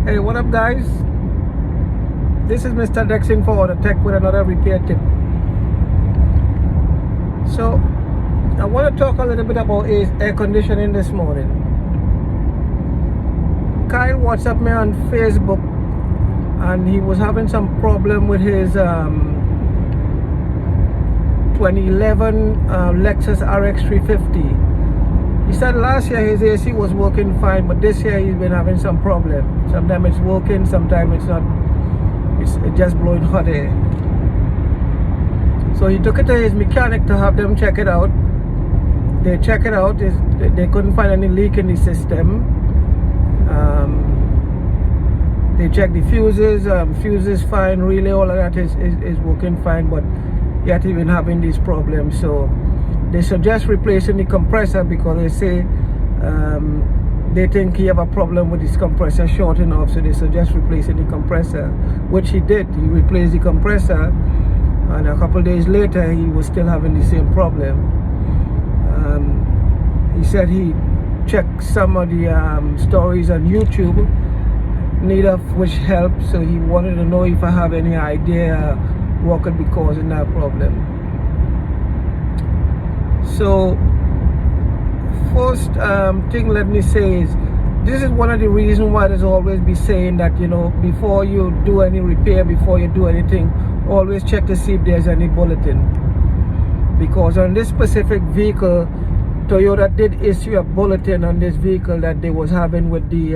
Hey, what up guys? This is Mr. Dexin for Auto Tech with another repair tip. So I want to talk a little bit about air conditioning this morning. Kyle WhatsApped me on Facebook and he was having some problem with his 2011 Lexus RX 350. He said last year his AC was working fine, but this year he's been having some problem. Sometimes it's working, sometimes it's not. It's just blowing hot air. So he took it to his mechanic to have them check it out. They check it out. They couldn't find any leak in the system. They checked the fuses. Fuses fine. Relay, all of that is working fine, but yet he's been having these problems. So they suggest replacing the compressor because they say they think he have a problem with his compressor shorting off, so they suggest replacing the compressor, which he did. He replaced the compressor, and a couple days later he was still having the same problem. He said he checked some of the stories on YouTube, neither of which helped, so he wanted to know if I have any idea what could be causing that problem. So first thing let me say is, this is one of the reasons why there's always be saying that, you know, before you do any repair, before you do anything, always check to see if there's any bulletin. Because on this specific vehicle, Toyota did issue a bulletin on this vehicle that they was having with the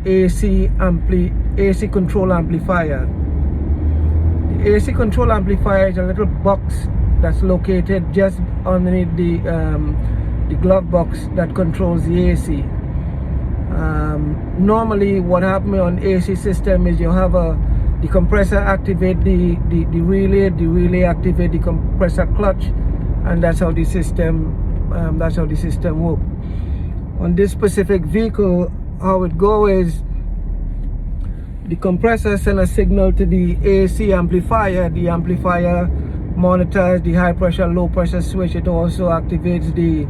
AC control amplifier. The AC control amplifier is a little box that's located just underneath the glove box that controls the AC. Normally what happens on AC system is you have the compressor activate the relay activate the compressor clutch, and that's how the system works. On this specific vehicle, how it goes is the compressor sends a signal to the AC amplifier. The amplifier monitors the high pressure low pressure switch. It also activates the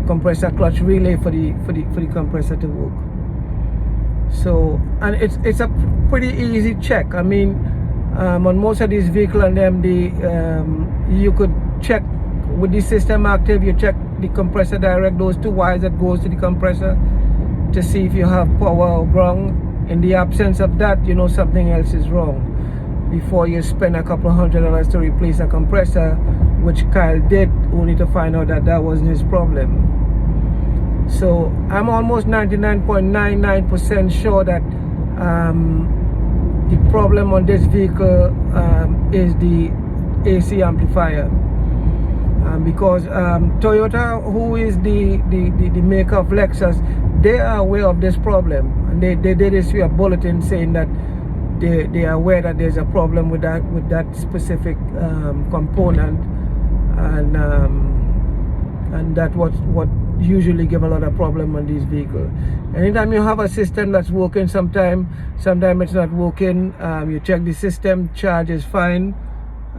compressor clutch relay for the compressor to work. So, and it's a pretty easy check. I mean, on most of these vehicles and them, you could check with the system active. You check the compressor direct, those two wires that goes to the compressor, to see if you have power or ground. In the absence of that, you know something else is wrong before you spend a couple $100 to replace a compressor, which Kyle did, only to find out that that wasn't his problem. So I'm almost 99.99% sure that the problem on this vehicle is the AC amplifier, because Toyota, who is the maker of Lexus, they are aware of this problem, and they did issue a bulletin saying that they are aware that there's a problem with that specific component, and that what usually give a lot of problem on these vehicles. Anytime you have a system that's working, sometimes it's not working. You check the system, charge is fine,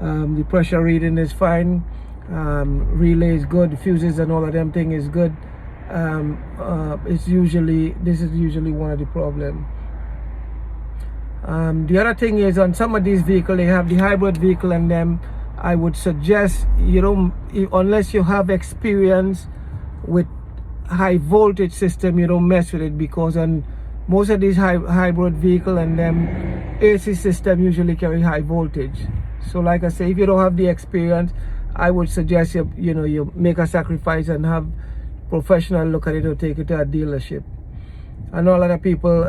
the pressure reading is fine, relay is good, fuses and all of them thing is good. This is usually one of the problem. The other thing is, on some of these vehicles, they have the hybrid vehicle, and them I would suggest you don't, unless you have experience with high voltage system, you don't mess with it, because on most of these hybrid vehicle and them AC system usually carry high voltage. So like I say, if you don't have the experience, I would suggest you make a sacrifice and have professional look at it or take it to a dealership. I know a lot of people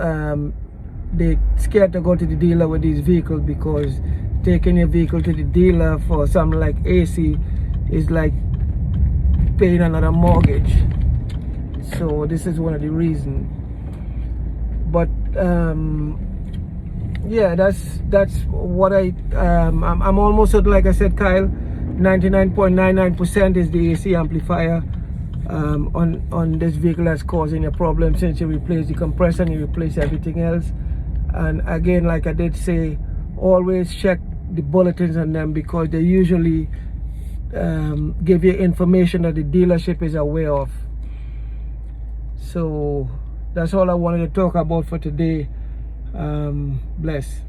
they scared to go to the dealer with these vehicles, because taking your vehicle to the dealer for something like AC is like paying another mortgage. So this is one of the reasons. But yeah, that's what I'm almost, like I said, Kyle, 99.99% is the AC amplifier on this vehicle that's causing a problem, since you replace the compressor and you replace everything else. And again, like I did say, always check the bulletins on them, because they usually give you information that the dealership is aware of. So that's all I wanted to talk about for today. Bless.